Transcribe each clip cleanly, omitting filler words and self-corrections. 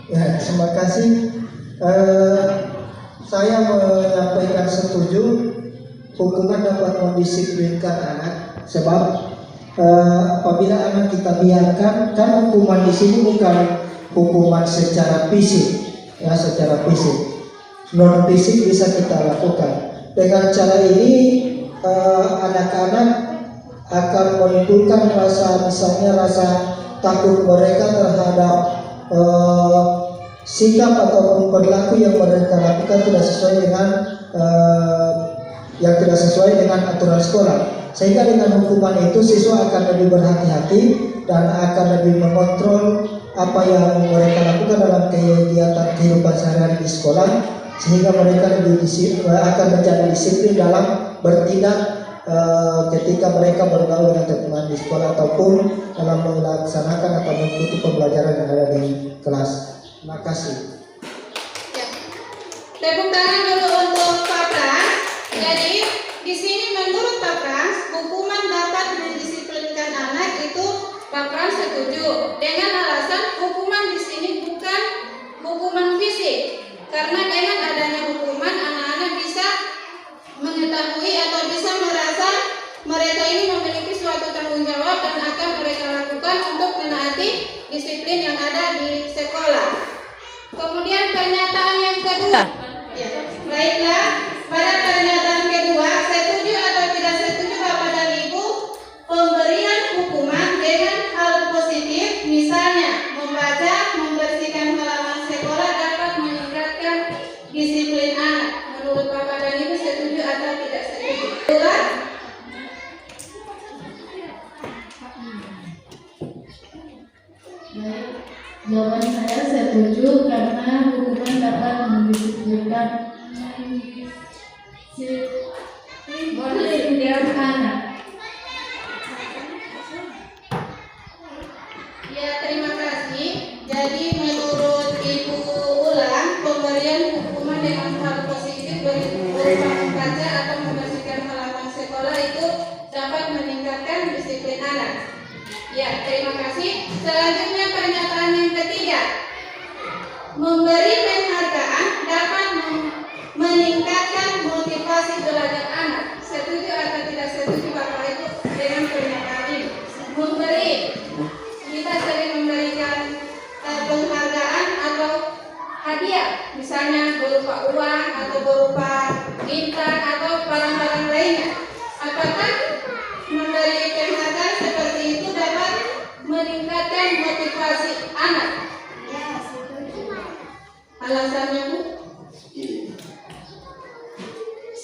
Ya, terima kasih. Saya menyampaikan setuju hukuman dapat mendisiplinkan anak, sebab apabila anak kita biarkan, kan hukuman di sini bukan hukuman secara fisik, ya secara fisik, non fisik bisa kita lakukan. Dengan cara ini anak-anak akan menimbulkan rasa, misalnya rasa takut mereka terhadap sikap ataupun perilaku yang mereka lakukan tidak sesuai dengan aturan sekolah. Sehingga dengan hukuman itu siswa akan lebih berhati-hati dan akan lebih mengontrol apa yang mereka lakukan dalam kegiatan kehidupan sehari-hari di sekolah, sehingga mereka akan menjadi disiplin dalam bertindak ketika mereka bergaul dengan teman-teman di sekolah ataupun dalam melaksanakan atau mengikuti pembelajaran yang ada di kelas. Terima kasih. Ya. Tepuk tangan dulu untuk Pak Pras. Jadi di sini menurut Pak Pras, hukuman dapat mendisiplinkan anak itu Pak Pras setuju dengan alasan hukuman di sini bukan hukuman fisik, karena dengan adanya hukuman anak-anak bisa mengetahui atau bisa merasa mereka ini memiliki suatu tanggung jawab dan akan mereka lakukan untuk menaati disiplin yang ada di sekolah. Kemudian pernyataan yang kedua, ya, baiklah, pada pernyataan kedua setuju atau tidak setuju Bapak dan Ibu pemberian hukuman dengan hal positif, misalnya membaca, membersihkan halaman sekolah dapat meningkatkan disiplin anak. Menurut Bapak dan Ibu setuju atau tidak setuju? Dua. Jawaban saya setuju karena hukuman dapat mendisiplinkan anak. Ya, terima kasih. Jadi menurut Ibu Ulang, pemberian hukuman dengan hal positif berupa membaca atau membersihkan halaman sekolah itu dapat meningkatkan disiplin anak. Ya, terima kasih. Selanjutnya pernyataan yang ketiga, memberi penghargaan dapat meningkatkan motivasi belajar anak. Setuju atau tidak setuju Bapak Ibu dengan pernyataan ini? Memberi, kita sering memberikan penghargaan atau hadiah, misalnya berupa uang atau berupa bintang atau barang-barang lainnya. Apakah memberi penghargaan seperti itu dapat meningkatkan motivasi anak? Ya, setuju. Alasannya, Bu?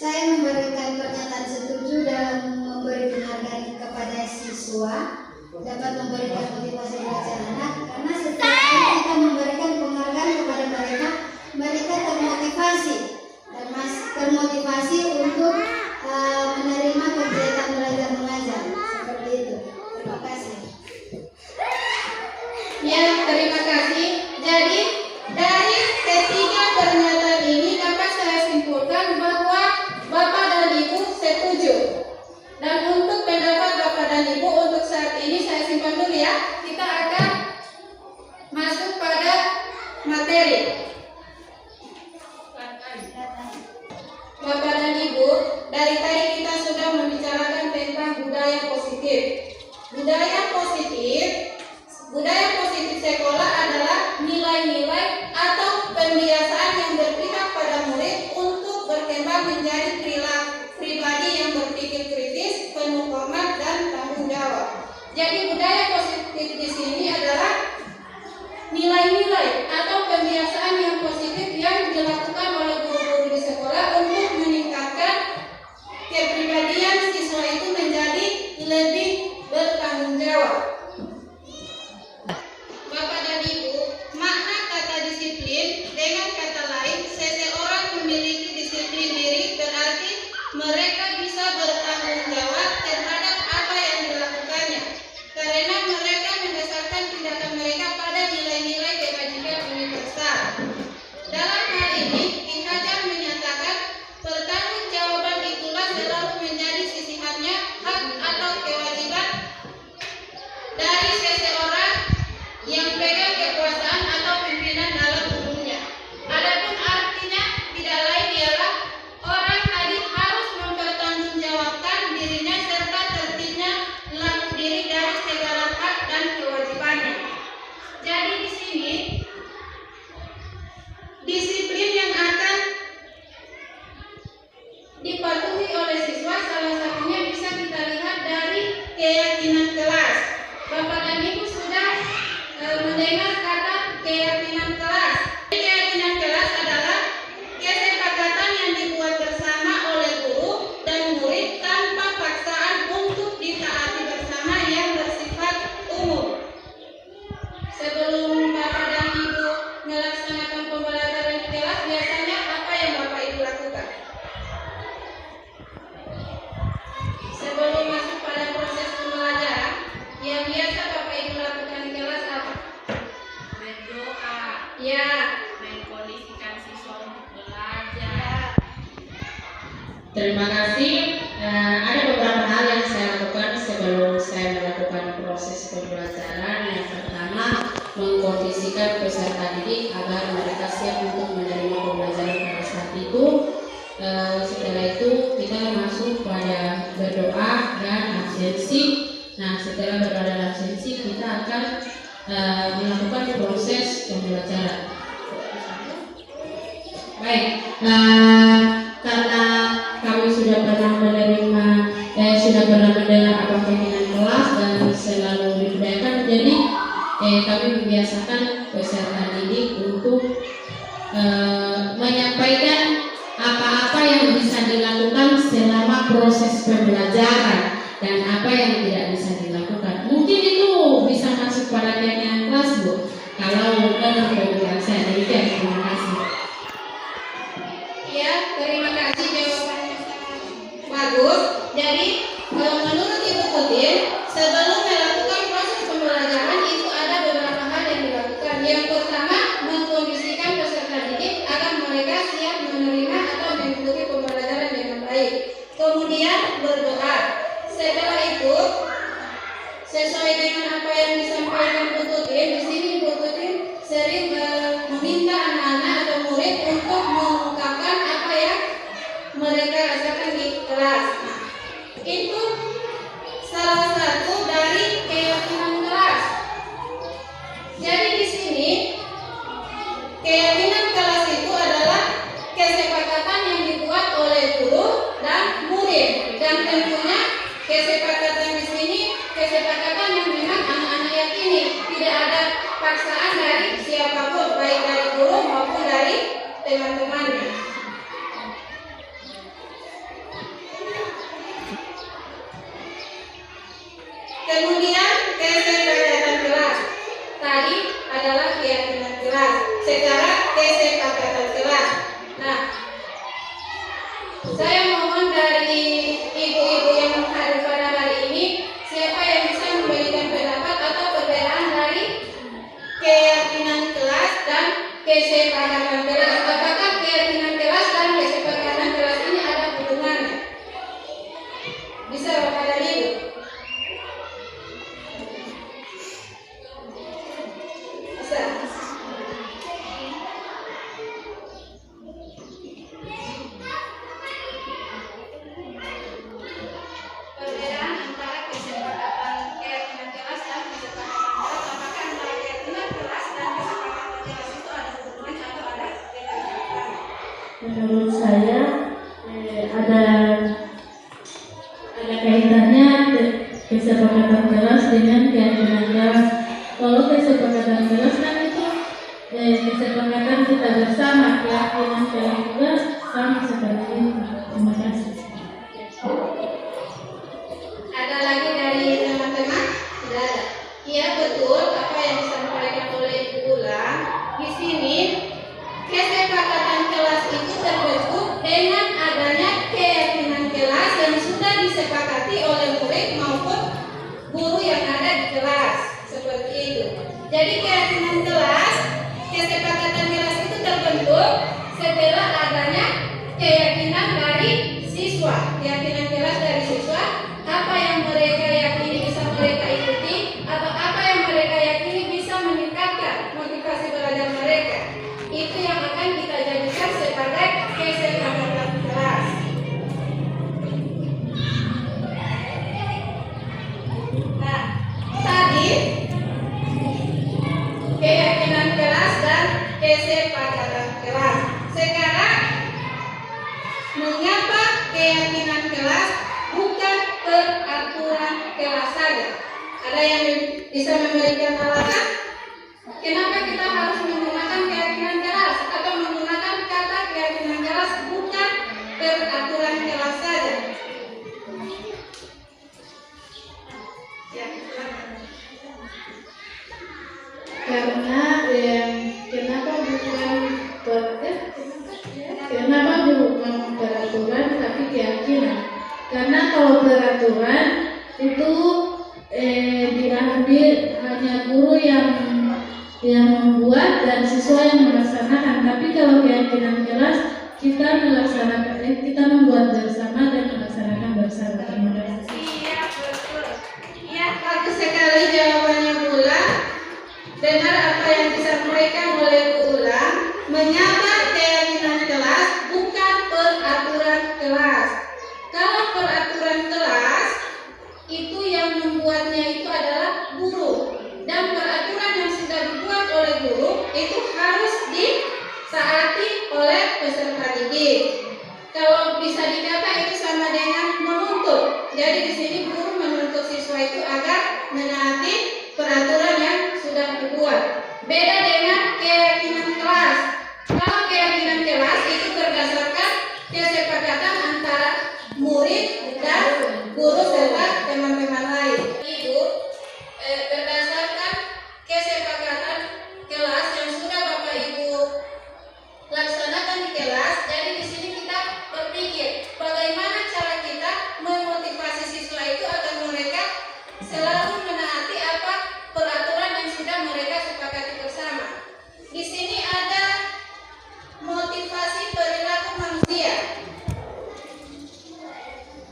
Saya memberikan pernyataan setuju dalam memberi penghargaan kepada siswa dapat memberikan motivasi belajar anak, karena setiap kali kita memberikan penghargaan kepada mereka, mereka termotivasi untuk menerima kegiatan belajar mengajar seperti itu. Terima kasih. Ya, terima kasih. Jadi dari ketiga pernyataan ini dapat saya simpulkan bahwa Bapak dan Ibu setuju. Dan untuk pendapat Bapak dan Ibu untuk saat ini saya simpan dulu ya. Kita akan masuk pada materi. Bapak dan Ibu, dari tadi kita sudah membicarakan tentang budaya positif. Budaya positif sekolah adalah nilai-nilai atau pembiasaan yang berpihak pada murid untuk berkembang menjadi pribadi yang berpikir kritis, penuh hormat dan tanggung jawab. Jadi budaya positif di sini adalah nilai-nilai atau pembiasaan yang positif yang dilakukan oleh guru-guru di sekolah untuk meningkatkan kepribadian siswa itu menjadi lebih bertanggung jawab. Bapak dan Ibu, makna kata disiplin dengan kata lain, seseorang memiliki disiplin diri berarti mereka bisa bertanggung jawab terhadap apa yang dilakukannya, karena mereka mendasarkan tindakan mereka pada nilai-nilai kebajikan universal. Dalam hal ini, Ki Hajar menyatakan pertanggungjawaban itulah selalu menjadi sisihannya hak atau kewajiban Terima kasih. Ada beberapa hal yang saya lakukan sebelum saya melakukan proses pembelajaran. Yang pertama, mengkondisikan peserta didik agar mereka siap untuk menerima pembelajaran pada saat itu. Setelah itu kita masuk pada berdoa dan absensi. Nah, setelah berdoa dan absensi kita akan melakukan proses pembelajaran. Baik, karena kami sudah pernah mendengar apa pimpinan kelas dan selalu dibudayakan, jadi kami membiasakan peserta didik untuk menyampaikan apa-apa yang bisa dilakukan selama proses pembelajaran dan apa yang tidak bisa dilakukan. Mungkin itu bisa masuk pada kegiatan kelas, Bu. Kalau menurut pemikiran saya, demikian. Terima kasih. Ya, terima kasih, jawabannya sangat bagus. Jadi menurut Ibu Putin, sebelum melakukan proses pembelajaran itu ada beberapa hal yang dilakukan. Yang pertama, mengkondisikan peserta didik agar mereka siap menerima atau mengikuti pembelajaran dengan baik. Kemudian berdoa. Setelah itu, sesuai dengan apa yang disampaikan Bu Putin, di sini Bu Putin sering meminta anak-anak atau murid untuk mengungkapkan apa yang mereka rasakan di kelas. Nah, itu salah satu dari keyakinan kelas. Jadi di sini keyakinan kelas itu adalah kesepakatan yang dibuat oleh guru dan murid, dan tentunya kesepakatan di sini kesepakatan yang memang anak-anak yakini, tidak ada paksaan dari siapapun, baik dari guru maupun dari teman-temannya. Kemudian kesepakatan kelas tadi adalah keyakinan kelas. Sekarang kesepakatan kelas. Nah, saya mohon dari ibu-ibu yang hadir pada hari ini, siapa yang bisa memberikan pendapat atau perbedaan dari keyakinan kelas dan kesepakatan kelas. Apakah keyakinan kelas dan kesepakatan kelas ini ada hubungannya? Bisa Bapak dan Ibu? Bisa. Perbedaan antara kesepakatan keyakinan kelas dan kesepakatan kelas, apakah antara keyakinan kelas dan kesepakatan kelas itu ada hubungannya atau ada perbedaan? Menurut saya ada kaitannya kesepakatan kelas dengan keyakinan kelas. Kalau kesepakatan kelas kan itu kesepakatan kita bersama, keyakinan kelas juga sama seperti itu. Terima kasih. Ada lagi dari teman-teman? Tidak ada. Iya, betul apa yang disampaikan oleh Ibu Ulang. Di sini kesepakatan kelas itu terbentuk dengan adanya keyakinan kelas yang sudah disepakati oleh murid maupun guru yang ada di kelas. Seperti itu. Jadi keyakinan kelas, kesepakatan kelas itu terbentuk setelah adanya keyakinan dari siswa. Keyakinan kelas dari siswa, apa yang mereka yakini bisa mereka ikuti atau apa yang mereka yakini bisa meningkatkan motivasi belajar mereka. Itu yang akan kita jadikan sebagai kesepakatan kelas. Nah, tadi keyakinan kelas dan kesepakatan kelas. Sekarang, mengapa keyakinan kelas bukan peraturan kelas saja? Ada yang bisa memberikan alasan? Kenapa kita harus menggunakan keyakinan kelas atau menggunakan kata keyakinan kelas bukan peraturan kelas saja? Ya, silakan. Karena kenapa bukan peraturan tapi keyakinan? Karena kalau peraturan itu diambil hanya guru yang membuat dan siswa yang melaksanakan. Tapi kalau keyakinan kelas kita membuat bersama dan melaksanakan bersama. Terima kasih. Iya, betul. Iya, bagus sekali jawabannya Bula. Benar apa yang disampaikan oleh Bu Ulang, menyapa keyakinan kelas bukan peraturan kelas. Kalau peraturan kelas itu yang membuatnya itu adalah guru, dan peraturan yang sudah dibuat oleh guru itu harus ditaati oleh peserta didik. Kalau bisa dikata itu sama dengan menuntut. Jadi di sini guru menuntut siswa itu agar menaati peraturan yang sudah dibuat. Beda dengan keyakinan kelas. Kalau keyakinan kelas itu berdasarkan kesepakatan antara murid dan guru serta teman-teman lain. Itu berdasarkan kesepakatan kelas yang sudah Bapak Ibu laksanakan di kelas. Jadi di sini kita berpikir bagaimana cara kita memotivasi siswa itu agar mereka selalu menaati apa peraturan yang sudah mereka sepakati bersama. Di sini ada motivasi perilaku manusia.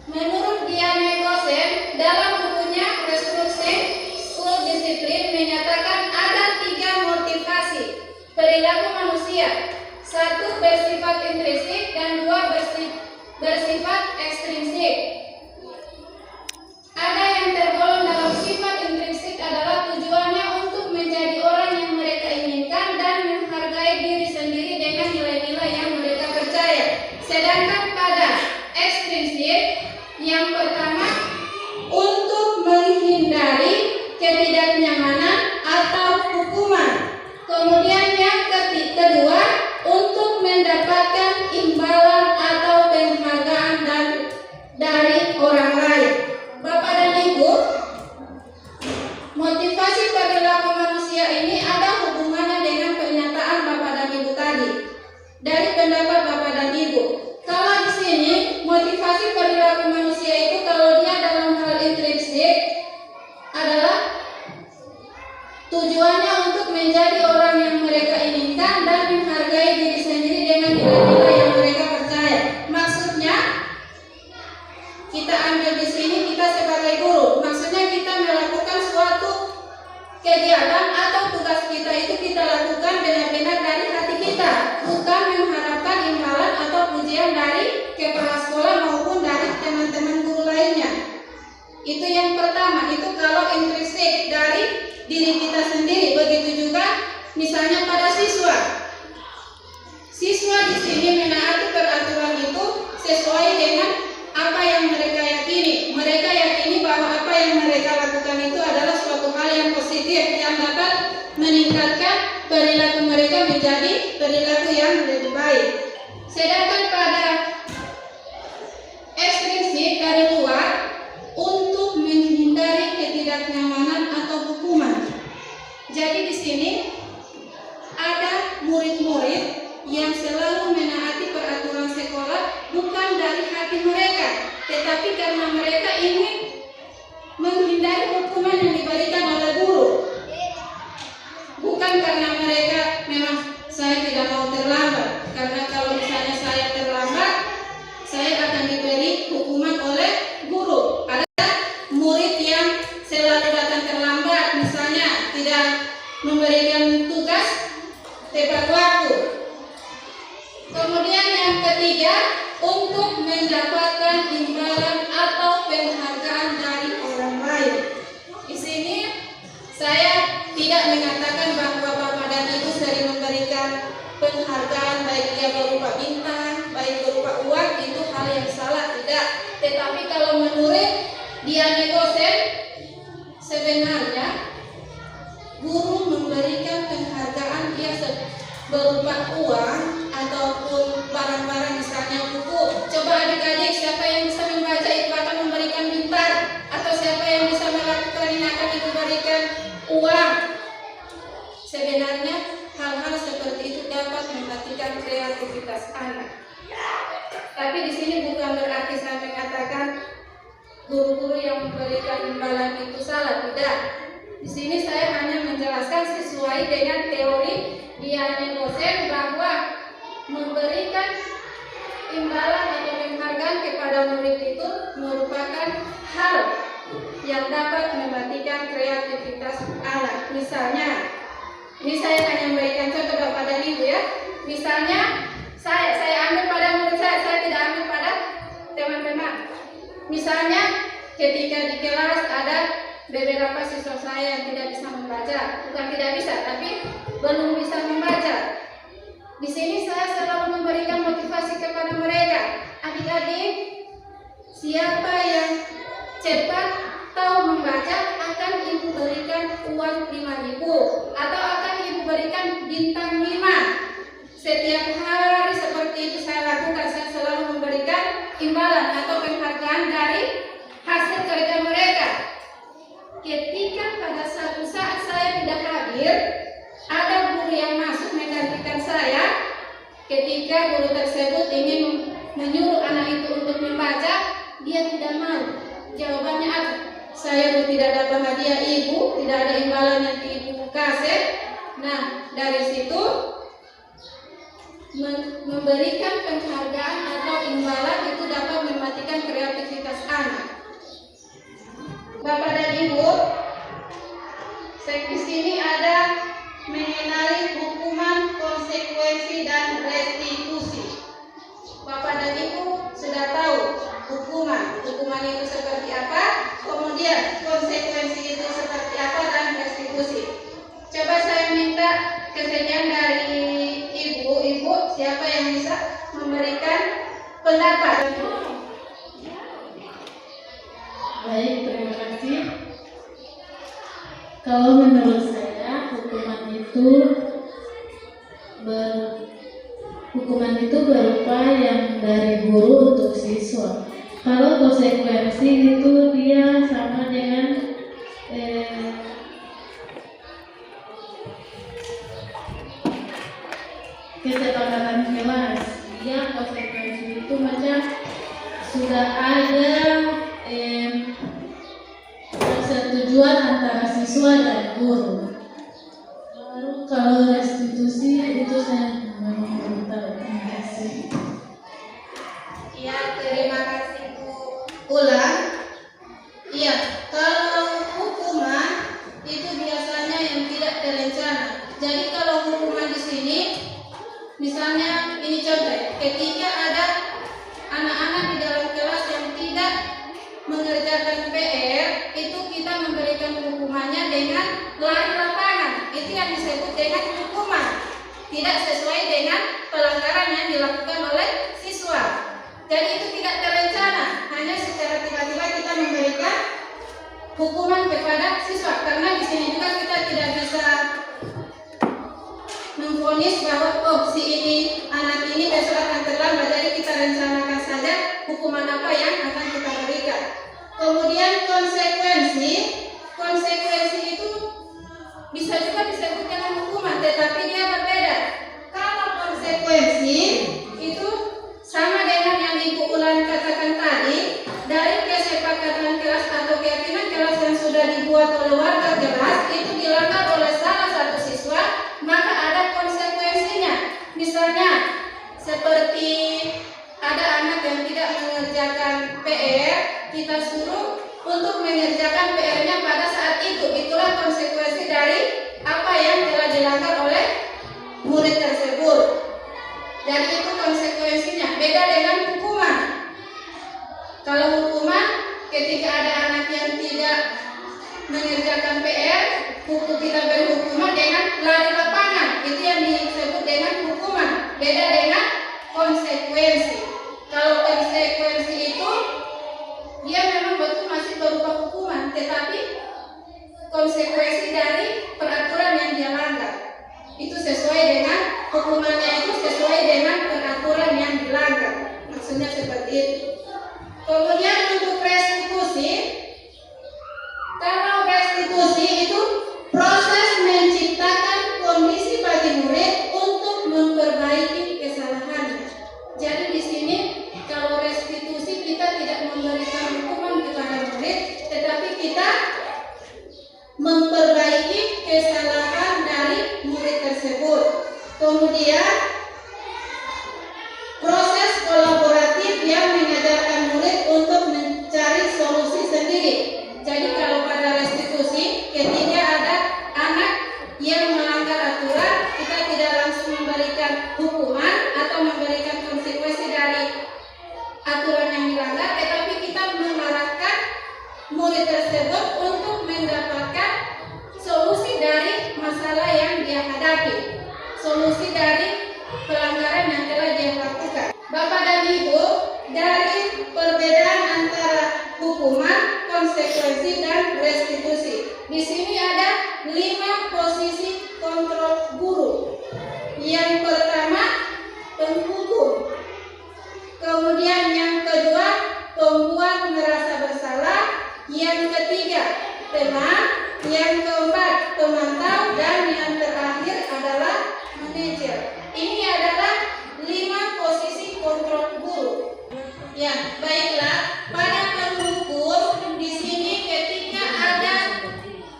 Menurut Diane Gosen dalam bukunya Restructuring School Discipline menyatakan ada 3 motivasi perilaku manusia. 1 bersifat intrinsik dan 2 bersifat ekstrinsik. Ada yang tergolong dalam sifat intrinsik adalah tujuannya untuk menjadi orang yang mereka inginkan dan menghargai diri sendiri dengan nilai-nilai yang mereka percaya. Sedangkan pada ekstrinsik, yang pertama untuk menghindari ketidaknyamanan atau hukuman. Kemudian yang kedua untuk mendapatkan imbalan atau penghargaan dari orang lain. Bapak dan Ibu, motivasi perilaku manusia ini ada hubungannya dengan pernyataan Bapak dan Ibu tadi. Dari pendapat Bapak dan Ibu, kalau di sini motivasi perilaku manusia itu kalau dia dalam hal intrinsik adalah tujuannya untuk menjadi orang yang mereka inginkan dan menghargai diri sendiri dengan nilai-nilai yang mereka percaya. Maksudnya kita ambil di sini kita sebagai guru, maksudnya kita melakukan suatu kegiatan atau tugas kita itu kita lakukan benar-benar dari hati kita, bukan mengharapkan imbalan atau pujian dari kepala sekolah maupun dari teman-teman guru lainnya. Itu yang pertama, itu kalau intrinsik dari diri kita sendiri. Begitu juga misalnya pada siswa. Siswa di sini menaati peraturan itu sesuai dengan apa yang mereka yakini. Mereka yakini bahwa apa yang mereka lakukan itu adalah suatu hal yang positif yang dapat meningkatkan perilaku mereka menjadi perilaku yang lebih baik. Sedangkan pada ekstrinsik dari luar untuk menghindari ketidaknyamanan atau hukuman. Jadi di sini ada murid-murid yang selalu menaati peraturan sekolah bukan dari hati mereka, tetapi karena mereka ingin menghindari hukuman yang diberikan oleh guru. Bukan karena mereka memang saya tidak mau terlambat, karena kalau misalnya saya terlambat, saya akan diberi hukuman oleh guru. Ada murid yang selalu datang terlambat, misalnya tidak memberikan tugas tepat waktu. Kemudian yang ketiga, untuk mendapatkan imbalan atau penghargaan dari orang lain. Di sini saya tidak mengatakan bahwa Bapak dan Ibu sering memberikan penghargaan baik dia berupa bintang, baik berupa uang, itu hal yang salah, tidak. Tetapi kalau menurut Diane Gosen, sebenarnya guru memberikan penghargaan dia berupa uang ataupun barang-barang, misalnya buku. Coba adik-adik siapa yang bisa membaca itu akan memberikan bintang, atau siapa yang bisa melakukan ini akan diberikan uang. Sebenarnya hal-hal seperti itu dapat mematikan kreativitas anak. Tapi di sini bukan berarti saya mengatakan guru-guru yang memberikan imbalan itu salah, tidak. Di sini saya hanya menjelaskan sesuai dengan teori Diane Gosen bahwa memberikan imbalan atau penghargaan kepada murid itu merupakan hal yang dapat mematikan kreativitas anak. Misalnya, ini saya hanya memberikan contoh Bapak dan Ibu ya. Misalnya, saya ambil pada murid saya tidak ambil pada teman-teman. Misalnya, ketika di kelas ada beberapa siswa saya yang tidak bisa membaca, bukan tidak bisa, tapi belum bisa membaca. Di sini saya selalu memberikan motivasi kepada mereka, adik-adik, siapa yang cepat tahu membaca akan ibu berikan uang 5.000 atau akan ibu berikan bintang 5. Setiap hari seperti itu saya lakukan, saya selalu memberikan imbalan atau penghargaan dari hasil kerja mereka. Ketika pada satu saat saya tidak hadir, ada guru yang masuk menggantikan saya. Ketika guru tersebut ingin menyuruh anak itu untuk membaca, dia tidak mau. Jawabannya apa? Saya tidak dapat hadiah ibu, tidak ada imbalan yang ibu kasih. Nah, dari situ memberikan penghargaan atau imbalan itu dapat mematikan kreativitas anak. Bapak dan Ibu, di sini ada mengenai hukuman, konsekuensi, dan restitusi. Bapak dan Ibu sudah tahu hukuman itu seperti apa, kemudian konsekuensi itu seperti apa, dan restitusi. Coba saya minta kesediaan dari ibu, siapa yang bisa memberikan pendapat? Baik, terima kasih. Kalau menurut saya hukuman itu berupa yang dari guru untuk siswa. Kalau konsekuensi itu dia sama dengan kesepakatan kelas. Dia konsekuensi itu macam sudah ada persetujuan antara siswa dan guru. Lalu kalau restitusi itu saya memang belum tahu. Terima kasih. Ya, terima kasih Bu. Ulang. Iya, kalau hukuman itu biasanya yang tidak terencana. Jadi kalau hukuman di sini, misalnya ini contoh, ketika ada anak-anak di dalam kelas yang tidak mengerjakan PR, itu kita memberikan hukumannya dengan lari lapangan. Itu yang disebut dengan hukuman. Tidak sesuai dengan pelanggaran yang dilakukan oleh siswa. Jadi itu tidak terencana, hanya secara tiba-tiba kita memberikan hukuman kepada siswa. Karena di sini juga kita tidak bisa memvonis bahwa si ini anak ini besok akan terlambat, jadi kita rencanakan saja hukuman apa yang akan kita berikan. Kemudian konsekuensi itu bisa juga disebut dengan hukuman, tetapi dia berbeda. Kalau konsekuensi itu sama dengan yang Ibu Ulan katakan tadi, dari kesepakatan kelas atau keyakinan kelas yang sudah dibuat oleh warga kelas itu dilanggar oleh salah satu siswa, maka ada konsekuensinya. Misalnya seperti ada anak yang tidak mengerjakan PR, kita suruh untuk mengerjakan PR-nya pada saat itu. Itulah konsekuensi dari apa yang telah dilanggar oleh murid tersebut. Jadi itu konsekuensinya. Beda dengan hukuman. Kalau hukuman, ketika ada anak yang tidak mengerjakan PR, kita beri hukuman dengan lari lapangan. Itu yang disebut dengan hukuman. Beda dengan konsekuensi. Kalau konsekuensi itu dia memang betul masih berupa hukuman, tetapi konsekuensi dari peraturan yang dia langgar itu sesuai dengan hukumannya, itu sesuai dengan peraturan yang dilanggar. Maksudnya seperti itu. Kemudian untuk restitusi, kalau restitusi itu proses menciptakan kondisi bagi murid untuk memperbaiki kesalahannya. Jadi di sini kalau restitusi kita tidak memberikan hukuman kepada murid, tetapi kita memperbaiki kesalahan dari murid tersebut. Kemudian proses kolaborasi solusi dari pelanggaran yang telah dia lakukan. Bapak dan Ibu, dari perbedaan antara hukuman, konsekuensi, dan restitusi. Di sini ada 5 posisi kontrol guru. Yang pertama, penghukum. Kemudian yang kedua, pembuat merasa bersalah. Yang ketiga, teman. Yang keempat, pemantau. Dan yang terakhir adalah manajer. Ini adalah 5 posisi kontrol guru. Ya, baiklah. Pada penghukum di sini ketika ada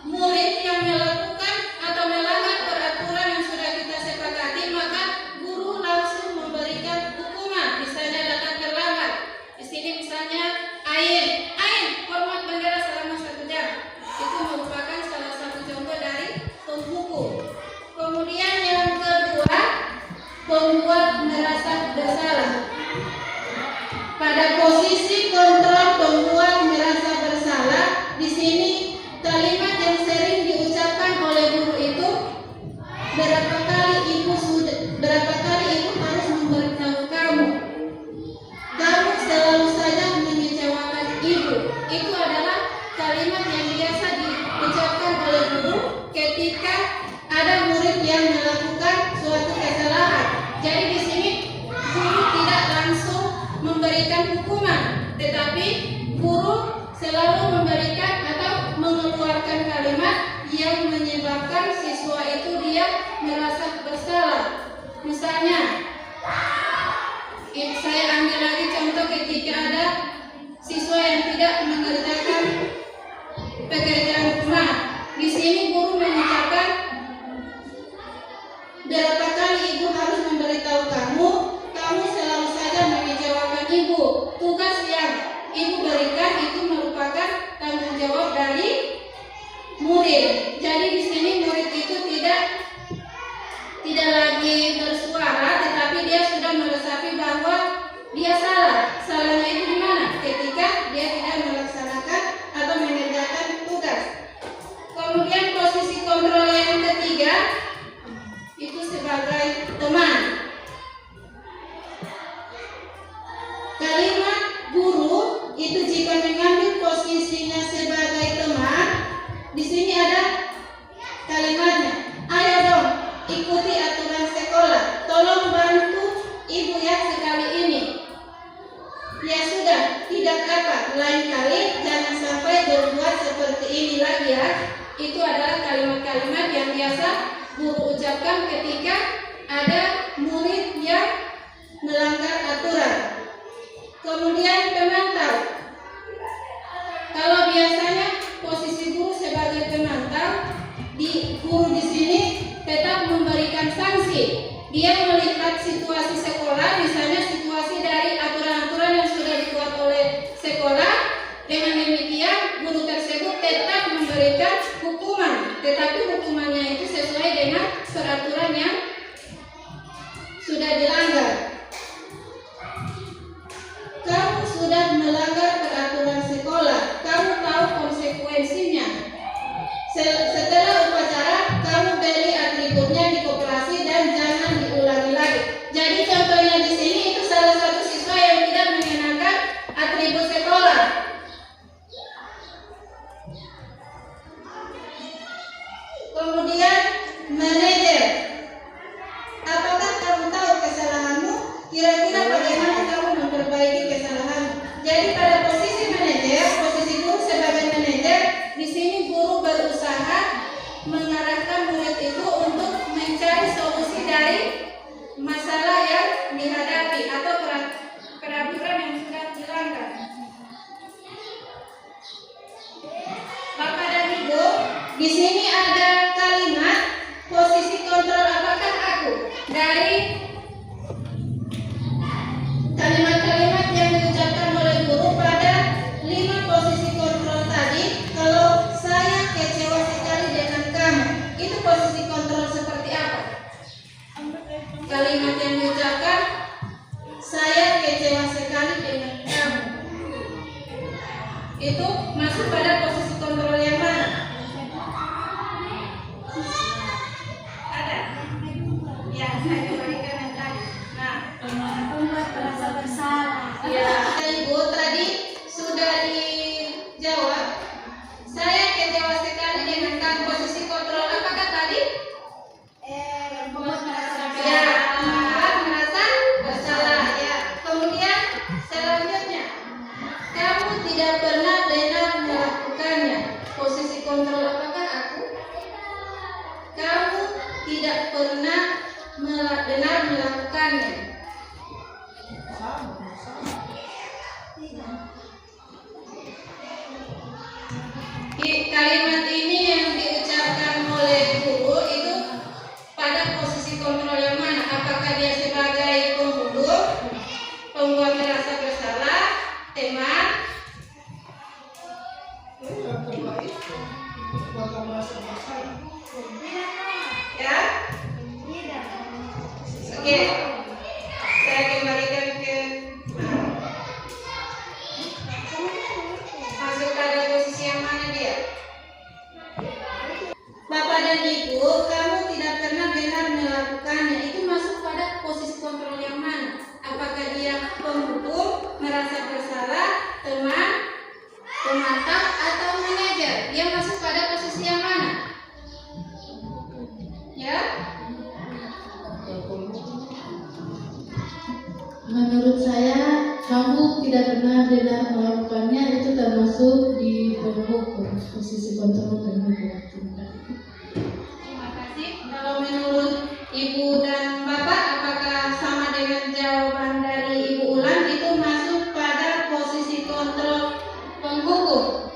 murid yang melakukan atau melanggar peraturan yang sudah kita sepakati, maka guru langsung memberikan hukuman. Misalnya datang terlambat. Di sini misalnya Ain, hormat bendera selama 1 jam. Itu merupakan salah satu contoh dari penghukum. Kemudian yang kedua, pembuat merasa bersalah. Pada posisi kontrol pembuat merasa bersalah, di sini kalimat yang sering diucapkan oleh guru itu, berapa kali ibu harus memberitahu kamu selalu saja mengecewakan ibu. Itu adalah kalimat yang biasa diucapkan oleh guru ketika ada murid yang melakukan suatu kesalahan. Jadi di sini guru tidak langsung memberikan hukuman, tetapi guru selalu memberikan atau mengeluarkan kalimat yang menyebabkan siswa itu dia merasa bersalah. Misalnya, saya ambil lagi contoh ketika ada siswa yang tidak mengerjakan pekerjaan rumah. Di sini guru mengucapkan, berapa kali ibu harus memberitahu kamu selalu saja mengecewakan ibu. Tugas yang ibu berikan itu merupakan tanggung jawab dari murid. Jadi di sini murid itu tidak lagi bersuara, tetapi dia sudah meresapi bahwa dia salah. Salahnya itu di mana? Ketika dia tidak melaksanakan atau mengerjakan tugas. Kemudian posisi kontrol yang ketiga itu sebagai teman. Kalimat guru itu jika mengambil posisinya sebagai teman, di sini ada kalimatnya. Ayo dong, ikuti aturan sekolah. Tolong bantu ibu ya sekali ini. Ya sudah, tidak apa. Lain kali jangan sampai berbuat seperti ini lagi ya. Itu adalah kalimat-kalimat yang biasa guru ucapkan ketika ada murid yang melanggar aturan. Kemudian pemantau. Kalau biasanya posisi guru sebagai pemantau, guru di sini tetap memberikan sanksi. Dia melihat situasi sekolah, misalnya situasi dari aturan-aturan yang sudah dibuat oleh sekolah. Dengan demikian guru tersebut tetap memberikan hukuman, tetapi hukumannya itu sesuai dengan peraturan yang sudah dilanggar. Kamu sudah melanggar peraturan sekolah, kamu tahu konsekuensinya. Setelah upacara, kamu beli atributnya di koperasi dan jangan diulangi lagi. Jadi contohnya di sini itu salah satu siswa yang tidak mengenakan atribut sekolah. Kemudian manajer. Apakah kamu tahu kesalahanmu? Kira-kira bagaimana kamu memperbaiki kesalahanmu? Jadi pada posisi manajer, posisi guru sebagai manajer, di sini guru berusaha mengarahkan murid itu untuk mencari solusi dari masalah yang dihadapi atau peraturan yang sudah dilanggar. Bapak dan Ibu, di sini ada kalimat posisi kontrol apakah aku. Dari kalimat-kalimat yang diucapkan oleh guru pada 5 posisi kontrol tadi, kalau saya kecewa sekali dengan kamu, itu posisi kontrol seperti apa? Kalimat yang diucapkan, saya kecewa sekali dengan kamu, itu masuk pada posisi kontrol yang mana? saya kembalikan yang tadi. Nah, Membuat merasa bersalah. ya, Ibu tadi sudah dijawab. Saya kecewa sekali dengan posisi kontrol. Apakah tadi? Membuat merasa Ya, bersalah. merasa bersalah. Ya. Kemudian selanjutnya, kamu tidak pernah benar melakukannya. Posisi kontrol apakah aku? Kamu tidak pernah benar melakukannya. Kalimat ini yang diucapkan oleh guru itu pada posisi kontrol yang mana? Apakah dia sebagai pembunuh, pembuat merasa bersalah, teman? Ya? Oke. Saya kembalikan ke masuk pada posisi yang mana dia? Bapak dan Ibu, kamu tidak pernah benar melakukannya. Itu masuk pada posisi kontrol yang mana? Apakah dia pembunuh, merasa bersalah, teman, pemantau, atau manajer? Dia masuk pada posisi yang mana? Ya? Menurut saya, kamu tidak pernah benar melakukannya, itu termasuk di pembuku, posisi kontrol pembuku. Terima kasih. Kalau menurut Ibu dan Bapak, apakah sama dengan jawaban dari Ibu Ulan? Itu masuk pada posisi kontrol penghukum.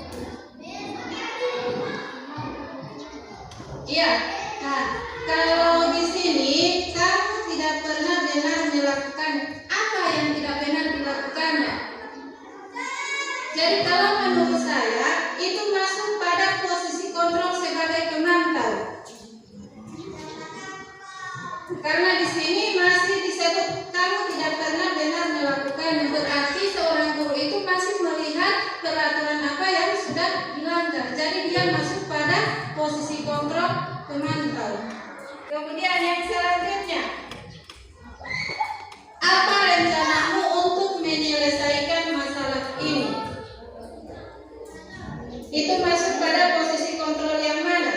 Iya. Nah, kalau di sini kamu tidak pernah benar melakukan apa yang tidak benar dilakukannya. Jadi kalau menurut saya itu masuk pada posisi kontrol sebagai pemantau. Karena di sini masih disebut kamu tidak pernah benar melakukannya, berarti seorang guru itu masih melihat peraturan apa yang sudah dilanggar. Jadi dia masuk pada posisi kontrol pemantau. Kemudian yang selanjutnya, apa rencanamu untuk menyelesaikan masalah ini? Itu masuk pada posisi kontrol yang mana?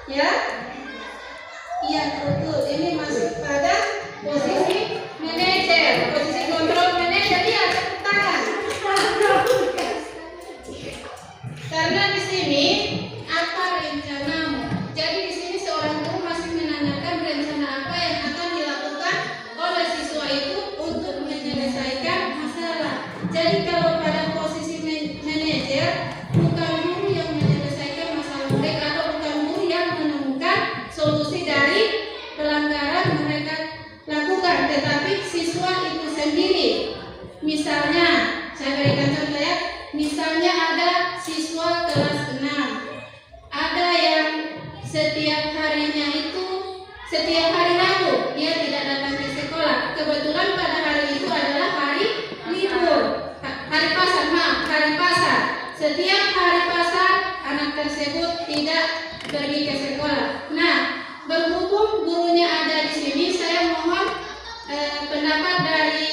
Ya? Iya, betul. Ini masuk pada posisi manajer. Posisi kontrol manajer. Iya, tepuk tangan. Karena di sini apa rencanamu? Jadi di sini seorang guru masih menanyakan rencana apa yang akan dilakukan oleh siswa itu untuk menyelesaikan masalah. Jadi kalau pada posisi manajer, bukan guru yang menyelesaikan masalah mereka atau bukan guru yang menemukan solusi dari pelanggaran mereka lakukan, tetapi siswa itu sendiri. Misalnya, saya berikan contoh ya. Misalnya ada siswa kelas 6, ada yang setiap hari Rabu dia tidak datang ke sekolah. Kebetulan pada hari itu adalah hari libur, hari pasar. Setiap hari pasar anak tersebut tidak pergi ke sekolah. Nah, berhubung gurunya ada di sini, saya mohon pendapat dari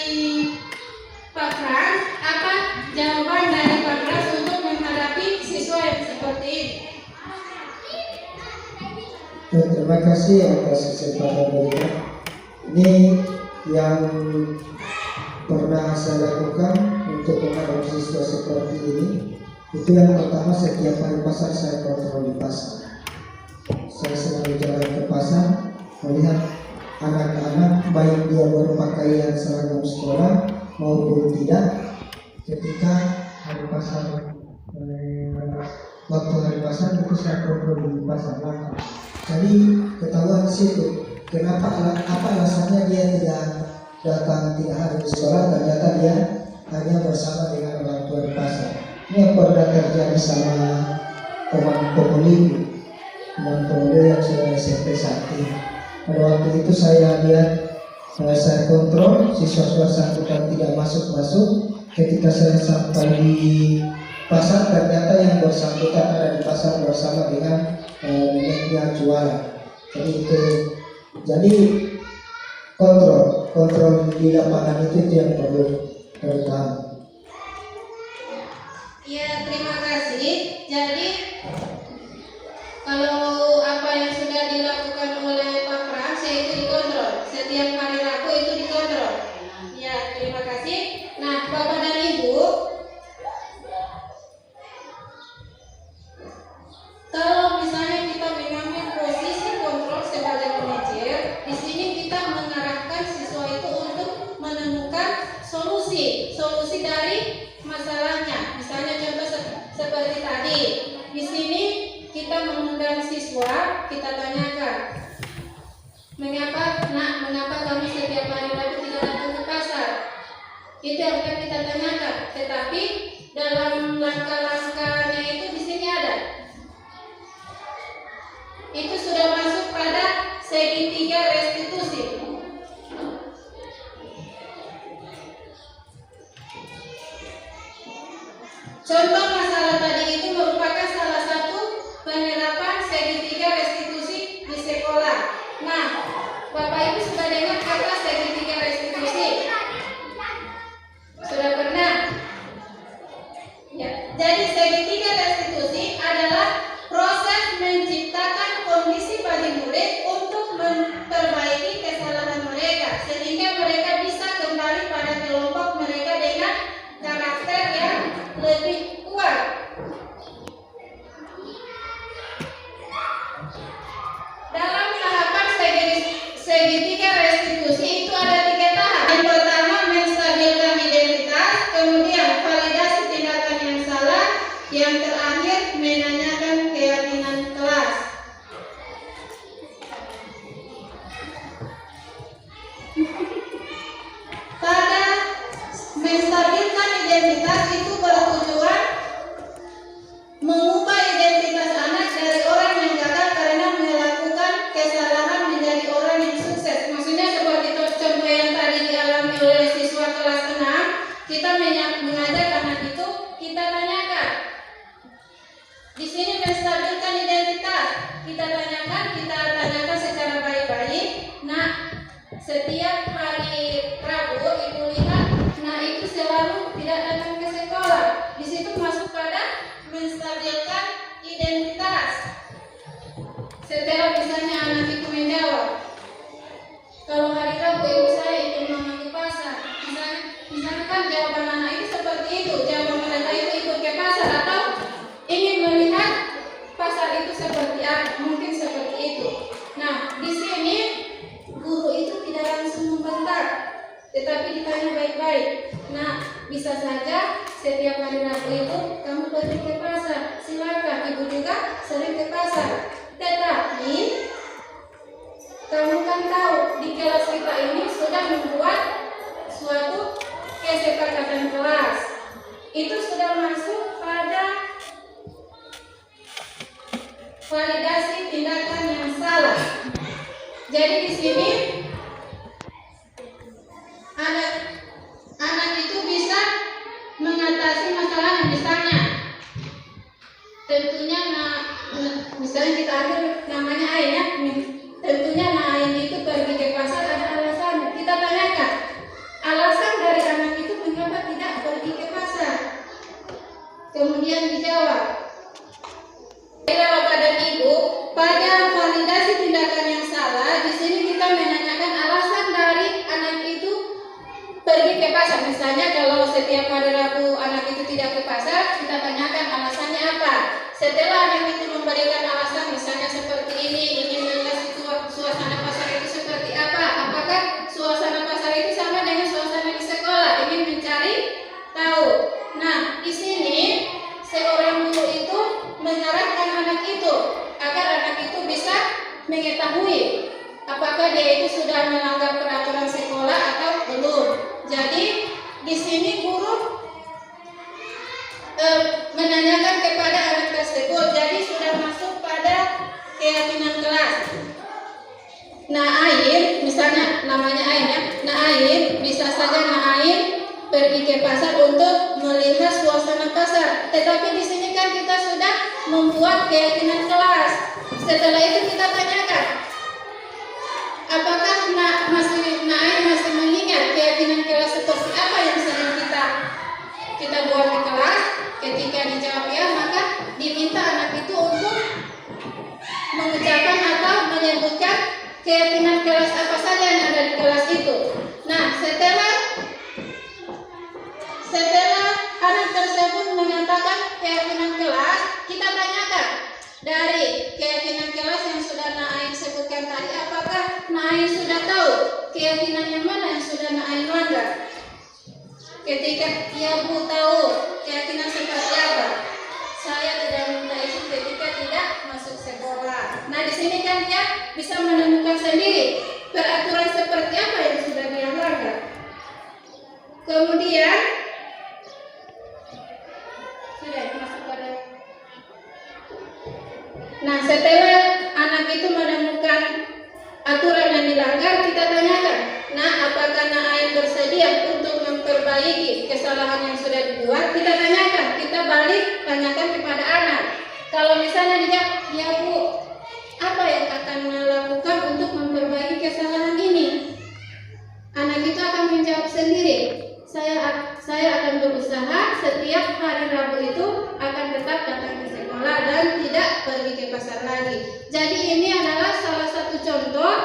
Pak Frans. Apa jawaban dari Pak Frans untuk menghadapi siswa yang seperti ini? Terima kasih atas kesempatan berikan. Ini yang pernah saya lakukan untuk menghadapi siswa seperti ini. Itu yang pertama, setiap hari pasar saya kontrol di pasar. Saya selalu jalan ke pasar, melihat anak-anak baik dia berpakaian seragam sekolah maupun tidak. Ketika hari pasar, waktu hari pasar itu saya kontrol di pasar langsung. Jadi ketahuan di situ kenapa, apa alasannya dia tidak datang, tidak hadir di sekolah. Ternyata dia hanya bersama dengan orang tua di pasar. Ini yang pernah terjadi sama teman pemulihan yang sudah SMP saat ini. Pada waktu itu saya lihat, saya kontrol siswa bersangkutan tidak masuk. Ketika saya sampai di pasar, ternyata yang bersangkutan ada di pasar bersama dengan neneknya jualan. Jadi kontrol di lapangan itu yang perlu terutama. Ya, terima kasih. Jadi kalau apa yang sudah dilakukan oleh Pak Frans itu dikontrol. Setiap hari Rabu itu dikontrol. Ya, terima kasih. Nah, Bapak dan Ibu, kalau misalnya kita mengambil posisi kontrol sebagai manajer, di sini kita mengarahkan siswa itu untuk menemukan solusi dari masalahnya. Misalnya contoh seperti tadi. Di sini kita mengundang siswa, kita tanyakan, mengapa kamu setiap hari Rabu tidak datang ke pasar? Itu yang akan kita tanyakan. Tetapi dalam langkah-langkahnya itu di sini ada. Itu sudah masuk pada segitiga restitusi. Contoh masalah tadi itu merupakan salah satu penerapan segitiga restitusi di sekolah. Nah, Bapak Ibu sudah dengar kata segitiga restitusi? Sudah pernah? Ya. Jadi segitiga restitusi adalah proses menciptakan kondisi bagi murid untuk memperbaiki kesalahan mereka sehingga mereka bisa kembali pada kelompok mereka dengan karakter yang lebih kuat. Dalam tahapan segitiga restitusi itu ada 3 tahap. Yang pertama menstabilkan identitas, kemudian validasi tindakan yang salah, yang terakhir menanyakan keyakinan kelas. Pada menstabilkan identitas itu bertujuan mengubah identitas anak dari orang yang gagal karena melakukan kesalahan menjadi orang yang sukses. Maksudnya seperti contoh yang tadi dialami oleh siswa kelas 6, kita mengajak anak itu, kita tanyakan. Di sini menstabilkan identitas, kita tanyakan secara baik-baik. Nah, setiap hari Rabu Ibu lihat, nah itu selalu tidak datang ke sekolah. Di situ masuk pada menstabilkan identitas. Setelah misalnya anak itu menjawab, kalau hari Rabu ibu saya ingin mama ke pasar, misalnya kan jawaban anak itu seperti itu, jawaban mereka itu ikut ke pasar atau ingin melihat pasar itu seperti apa, mungkin seperti itu. Nah, di sini guru itu tidak langsung membentak, tetapi ditanya baik-baik. Nah, bisa saja setiap hari Rabu itu kamu pergi ke pasar, silakan, ibu juga sering ke pasar. Tetapi kamu kan tahu di kelas kita ini sudah membuat suatu kesepakatan kelas. Itu sudah masuk pada validasi tindakan yang salah. Jadi di sini anak itu bisa mengatasi masalahnya. Misalnya tentunya misalnya kita ambil namanya Ain ya, tentunya Ain itu pergi ke pasar ada alasan. Kita tanyakan alasan dari anak itu mengapa tidak pergi ke pasar, kemudian dijawab. Bapak dan Ibu, pada validasi tindakan yang salah, di sini kita menanyakan alasan dari anak itu pergi ke pasar. Misalnya kalau setiap hari Rabu anak itu tidak ke pasar, kita tanyakan alasannya apa. Setelah anak itu memberikan alasan, misalnya seperti ini, ingin melihat suasana pasar itu seperti apa, apakah suasana pasar itu sama dengan suasana di sekolah, ingin mencari tahu. Nah, di sini seorang guru itu mengarahkan anak itu agar anak itu bisa mengetahui apakah dia itu sudah melanggar peraturan sekolah atau belum. Jadi di sini guru menanyakan kepada anak tersebut. Jadi sudah masuk pada keyakinan kelas. Nah, Ain, misalnya namanya Ain ya. Nah, Ain bisa saja Ain pergi ke pasar untuk melihat suasana pasar. Tetapi di sini kan kita sudah membuat keyakinan kelas. Setelah itu kita tanyakan, apakah masih mengucapkan atau menyebutkan keyakinan kelas apa saja yang ada di kelas itu. Nah, setelah anak tersebut menyatakan keyakinan kelas, kita tanyakan dari keyakinan kelas yang sudah Na'in sebutkan tadi, apakah Na'in sudah tahu keyakinan yang mana yang sudah Na'in langgar? Ketika ya Bu tahu keyakinan seperti apa, saya tidak minta izin ketika tidak masuk sekolah. Nah, di sini kan dia bisa menemukan sendiri peraturan seperti apa yang sudah dia langgar. Kemudian sudah masuk pada. Nah, setelah anak itu menemukan aturan yang dilanggar, kita tanyakan, nah apakah Na'in bersedia untuk memperbaiki kesalahan yang sudah dibuat? Kita tanyakan, kita balik tanyakan kepada anak. Kalau misalnya dia, ya Bu, apa yang akan melakukan untuk memperbaiki kesalahan ini? Anak itu akan menjawab sendiri, saya akan berusaha setiap hari Rabu itu akan tetap datang ke sekolah dan tidak pergi ke pasar lagi. Jadi ini adalah salah satu contoh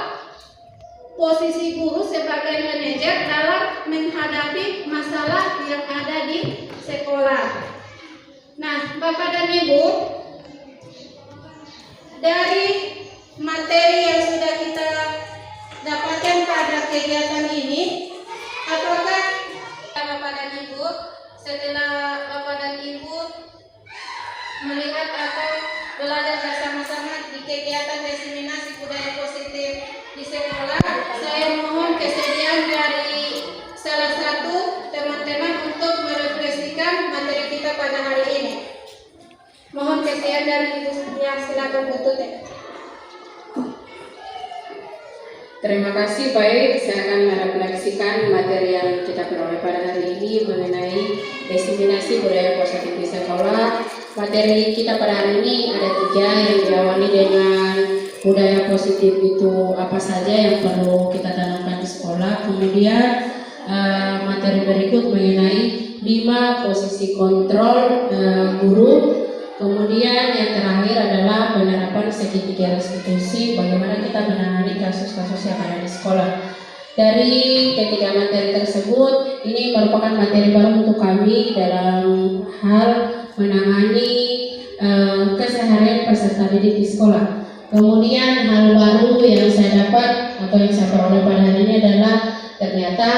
posisi guru sebagai manajer dalam menghadapi masalah yang ada di sekolah. Nah, Bapak dan Ibu, dari materi yang sudah kita dapatkan pada kegiatan ini, apakah Bapak dan Ibu, setelah Bapak dan Ibu melihat atau belajar bersama-sama di kegiatan diseminasi budaya positif di sekolah, saya mohon kesediaan dari salah satu teman-teman untuk merefleksikan materi kita pada hari ini. Mohon kesediaan dari Ibu Setia, silakan Bu. Terima kasih. Baik, saya akan merefleksikan materi yang kita peroleh pada hari ini mengenai diseminasi budaya positif di sekolah. Materi kita pada hari ini ada 3 yang diawali dengan budaya positif itu apa saja yang perlu kita tanamkan di sekolah. Kemudian materi berikut mengenai 5 posisi kontrol guru. Kemudian yang terakhir adalah penerapan segitiga restitusi, bagaimana kita menangani kasus-kasus yang ada di sekolah. Dari ketiga materi tersebut, ini merupakan materi baru untuk kami dalam hal menangani keseharian peserta didik di sekolah. Kemudian hal baru yang saya dapat atau yang saya peroleh pada hari ini adalah ternyata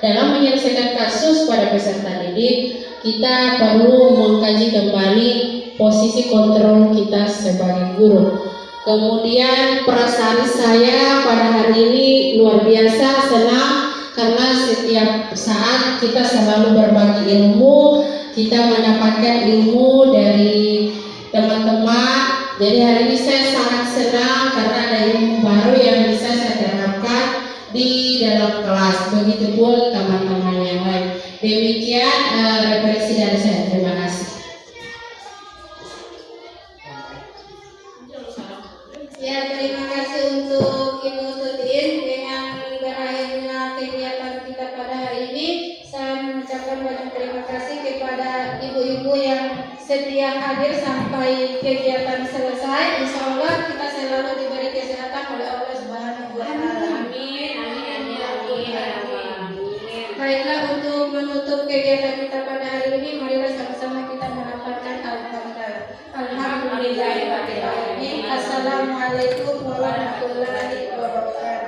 dalam menyelesaikan kasus pada peserta didik, kita perlu mengkaji kembali posisi kontrol kita sebagai guru. Kemudian perasaan saya pada hari ini luar biasa senang karena setiap saat kita selalu berbagi ilmu, kita mendapatkan ilmu dari teman-teman. Jadi hari ini saya sangat senang karena ada ilmu baru yang bisa saya terapkan di dalam kelas. Begitupun teman-teman yang lain. Demikian refleksi dari saya. Terima kasih. Ya, terima kasih untuk Ibu Tutin. Dengan berakhirnya kegiatan kita pada hari ini, saya mengucapkan banyak terima kasih kepada ibu-ibu yang setia hadir sampai kegiatan selesai. Insya Allah kita selalu diberi kesehatan oleh Allah Subhanahu wa Ta'ala. Amin, amin, amin, amin. Baiklah, untuk menutup kegiatan kita pada hari ini, marilah sama-sama kita melafalkan Al-Fatihah. Alhamdulillahirabbil alamin. Assalamualaikum warahmatullahi wabarakatuh.